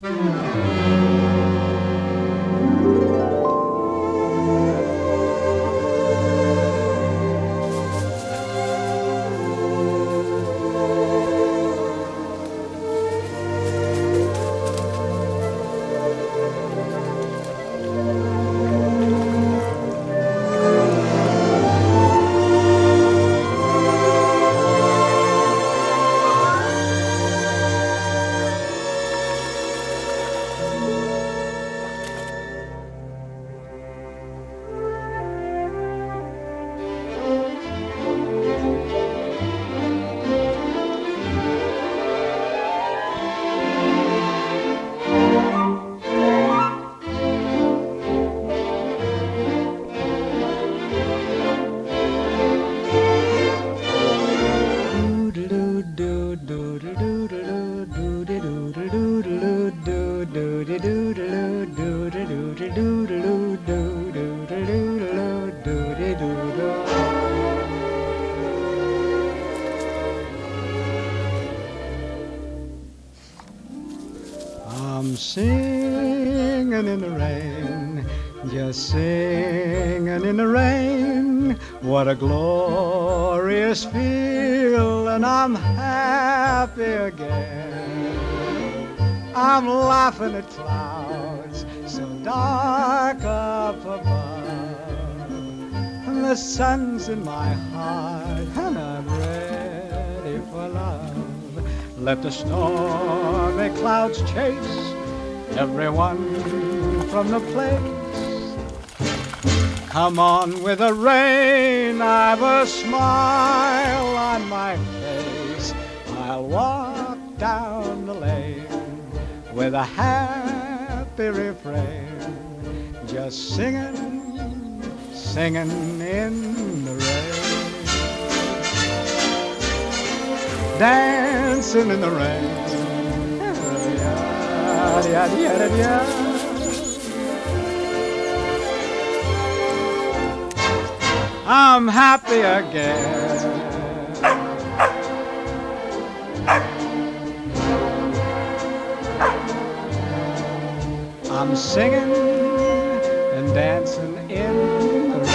I'm singing in the rain, just singing in the rain. What a glorious feeling, I'm happy again. I'm laughing at clouds so dark up above, and the sun's in my heart, and I'm ready for love. Let the stormy clouds chase everyone from the place. Come on with the rain, I've a smile on my face. I'll walk down the lane with a happy refrain, just singing, singing in the rain. Dancing in the rain. I'm happy again. I'm singing and dancing in the rain.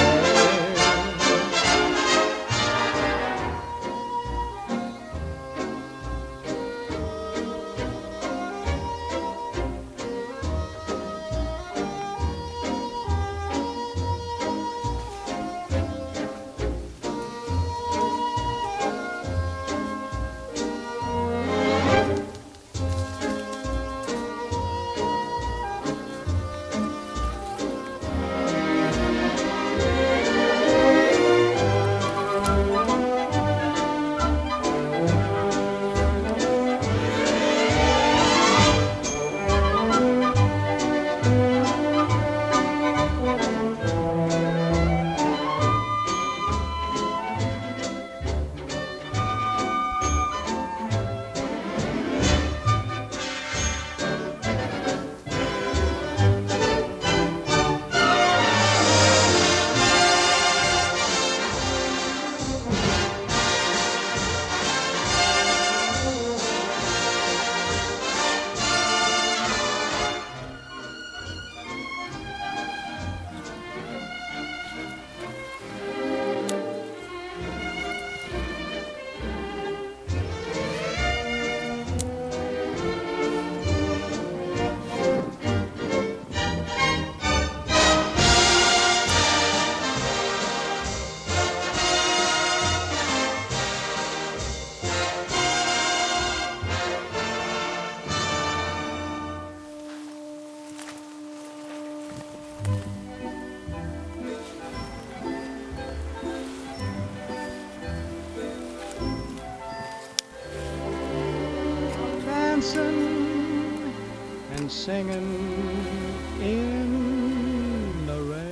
Dancing and singing in the rain.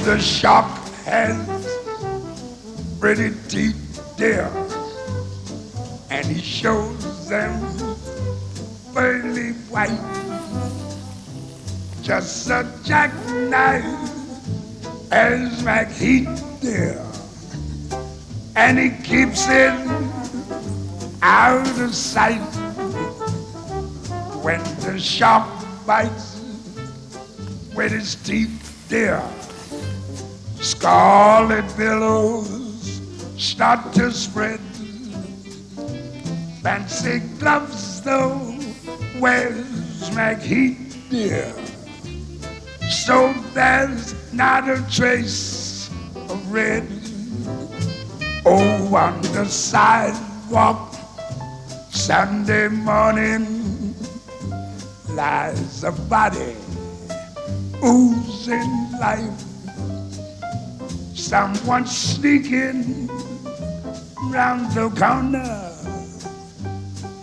the shark has pretty teeth, dear, and he shows them pearly white, just a jackknife as McHeat, dear, and he keeps it out of sight. When the shark bites with his teeth, dear, scarlet billows start to spread. Fancy gloves, though, where's McHeat, dear? So there's not a trace of red. Oh, on the sidewalk, Sunday morning, lies a body oozing life. Someone sneaking round the corner.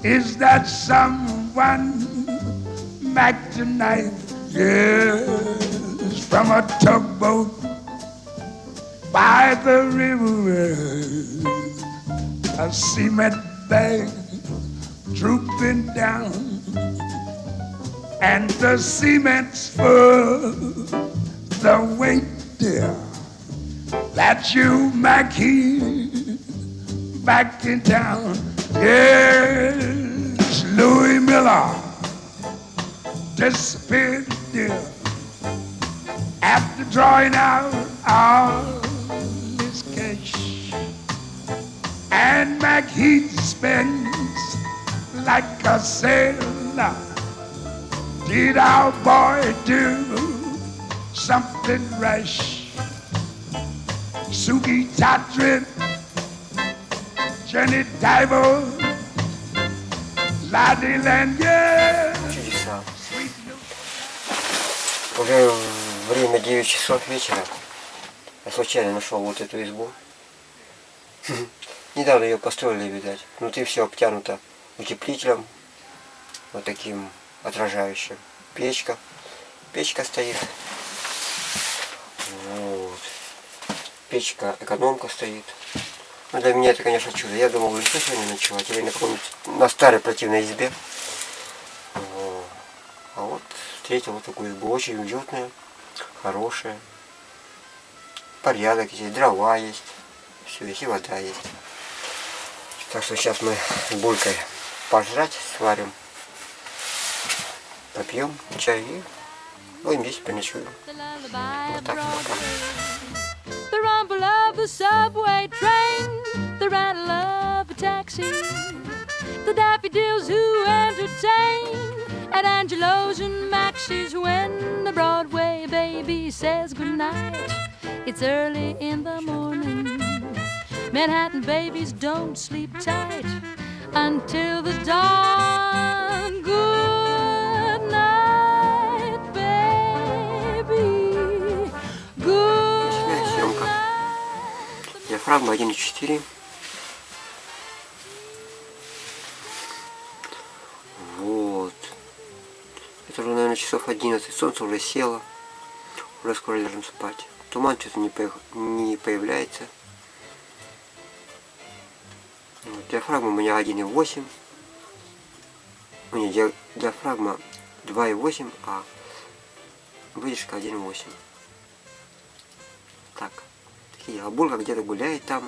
Is that someone Mac tonight? Yes, from a tugboat by the river, a cement bag drooping down, and the cement's full the weight, dear, that you McHeat back in town. Yes, Louis Miller disappeared, dear, after drawing out all his cash. And McHeat spends like a sailor. Did our boy do something rash? Suki Tatrin, Jenny Diver, Laddie Land, yeah. Чудеса. Уже время 9 часов вечера. Я случайно нашел вот эту избу. Недавно ее построили, видать. Внутри все обтянуто утеплителем, вот таким отражающим. Печка. Печка стоит. Вот. Печка, экономка стоит. Ну, для меня это, конечно, чудо. Я думал, в лесу сегодня ночевать или на старой противной избе. А вот встретил вот такую избу. Очень уютная, хорошая. Порядок здесь, дрова есть. Все есть, и вода есть. Так что сейчас мы с Булькой пожрать сварим. Попьем чай и будем здесь переночуем. Вот так, пока. The rumble of the subway train, the rattle of a taxi, the daffodils who entertain at Angelo's and Maxie's when the Broadway baby says goodnight. It's early in the morning. Manhattan babies don't sleep tight until the dawn. Good night, baby. Good night. Диафрагма 1,4. Вот. Это уже, наверное, часов 11. Солнце уже село. Уже скоро ляжем спать. Туман что-то не появляется. Вот. Диафрагма у меня 1,8. Не, диафрагма 2,8, а выдержка 1,8. Так. Такие дела. Булька где-то гуляет там.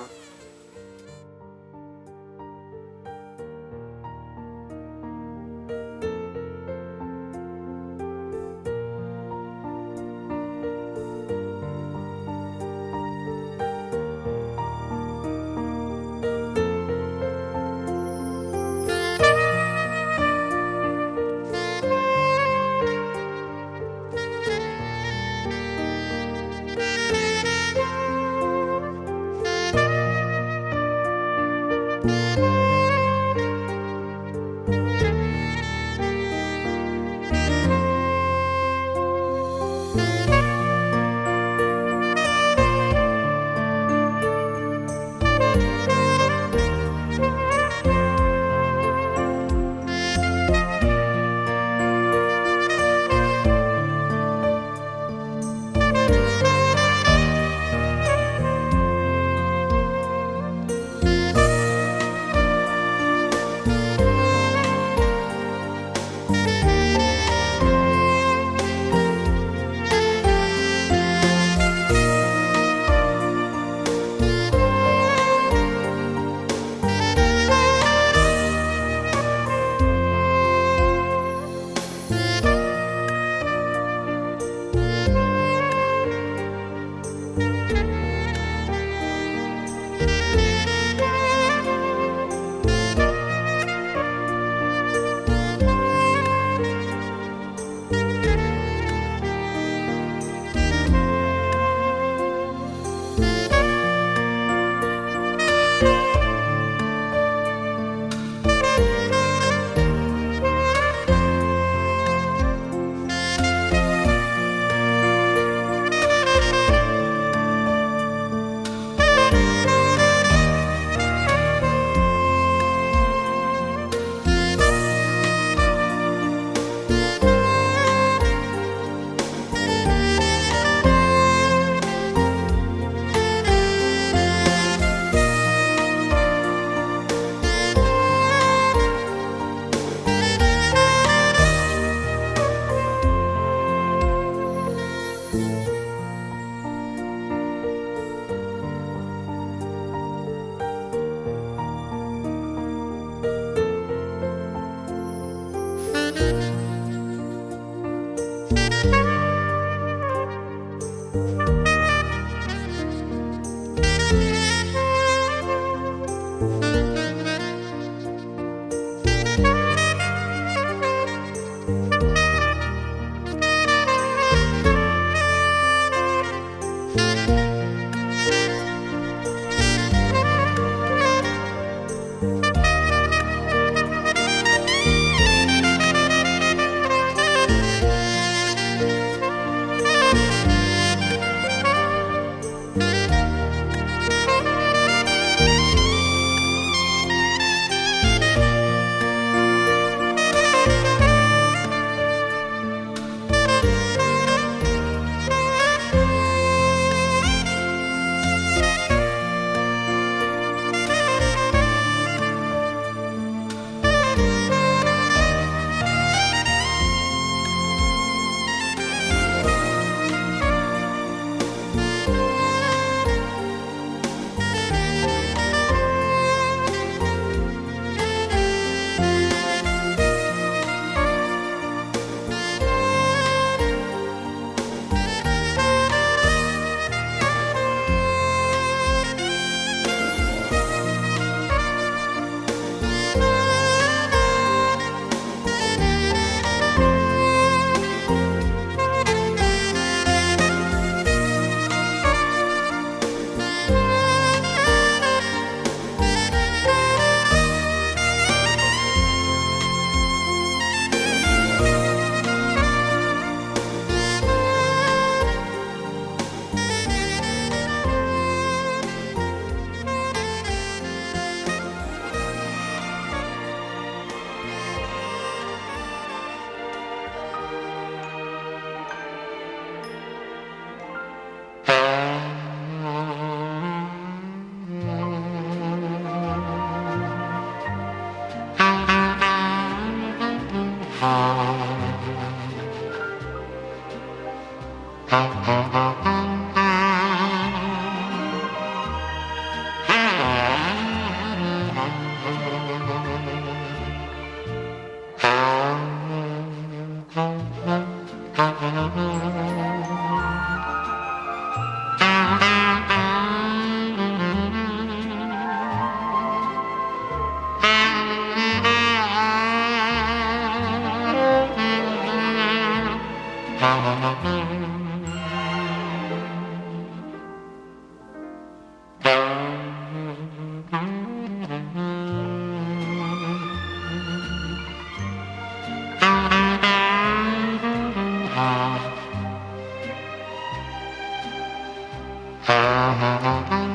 Good.